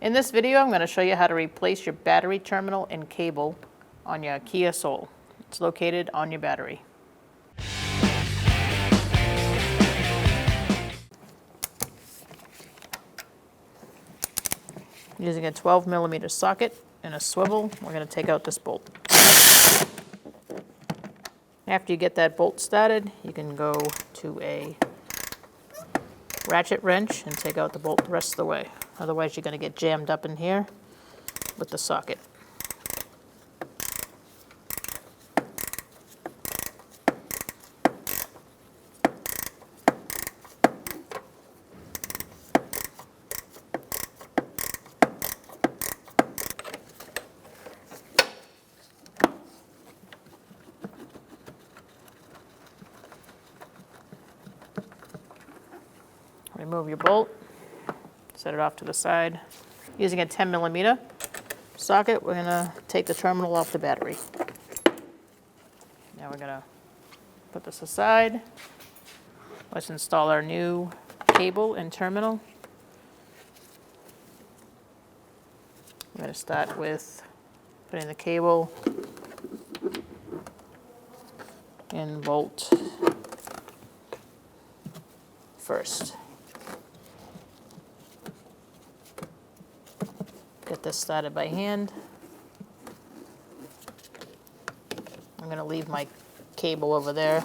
In this video, I'm going to show you how to replace your battery terminal and cable on your Kia Soul. It's located on your battery. Using a 12mm socket and a swivel, we're going to take out this bolt. After you get that bolt started, you can go to a ratchet wrench and take out the bolt the rest of the way. Otherwise, you're going to get jammed up in here with the socket. Remove your bolt, set it off to the side. Using a 10mm socket, we're going to take the terminal off the battery. Now we're going to put this aside. Let's install our new cable and terminal. I'm going to start with putting the cable in bolt first. Get this started by hand. I'm going to leave my cable over there,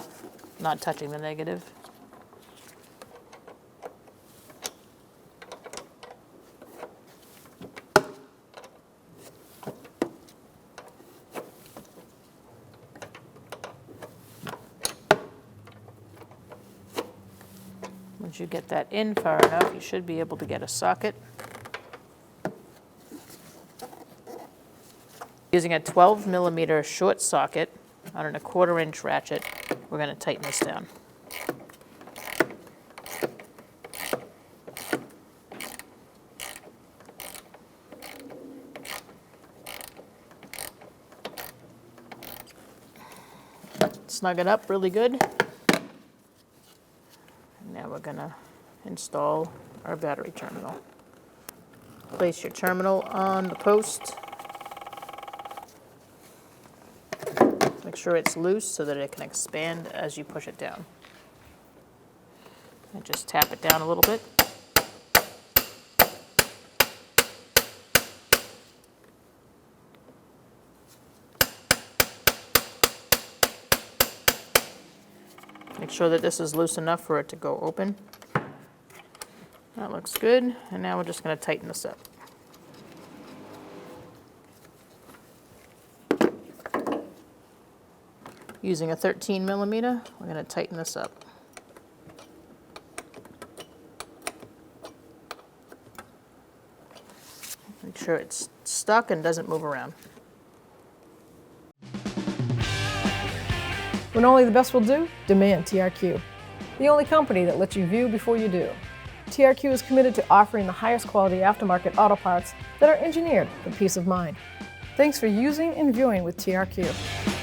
not touching the negative. Once you get that in far enough, you should be able to get a socket. Using a 12mm short socket on an 1/4" ratchet, we're going to tighten this down. Snug it up really good. Now we're going to install our battery terminal. Place your terminal on the post. Make sure it's loose so that it can expand as you push it down. And just tap it down a little bit. Make sure that this is loose enough for it to go open. That looks good. And now we're just going to tighten this up. Using a 13mm, we're going to tighten this up. Make sure it's stuck and doesn't move around. When only the best will do, demand TRQ. The only company that lets you view before you do. TRQ is committed to offering the highest quality aftermarket auto parts that are engineered for peace of mind. Thanks for using and viewing with TRQ.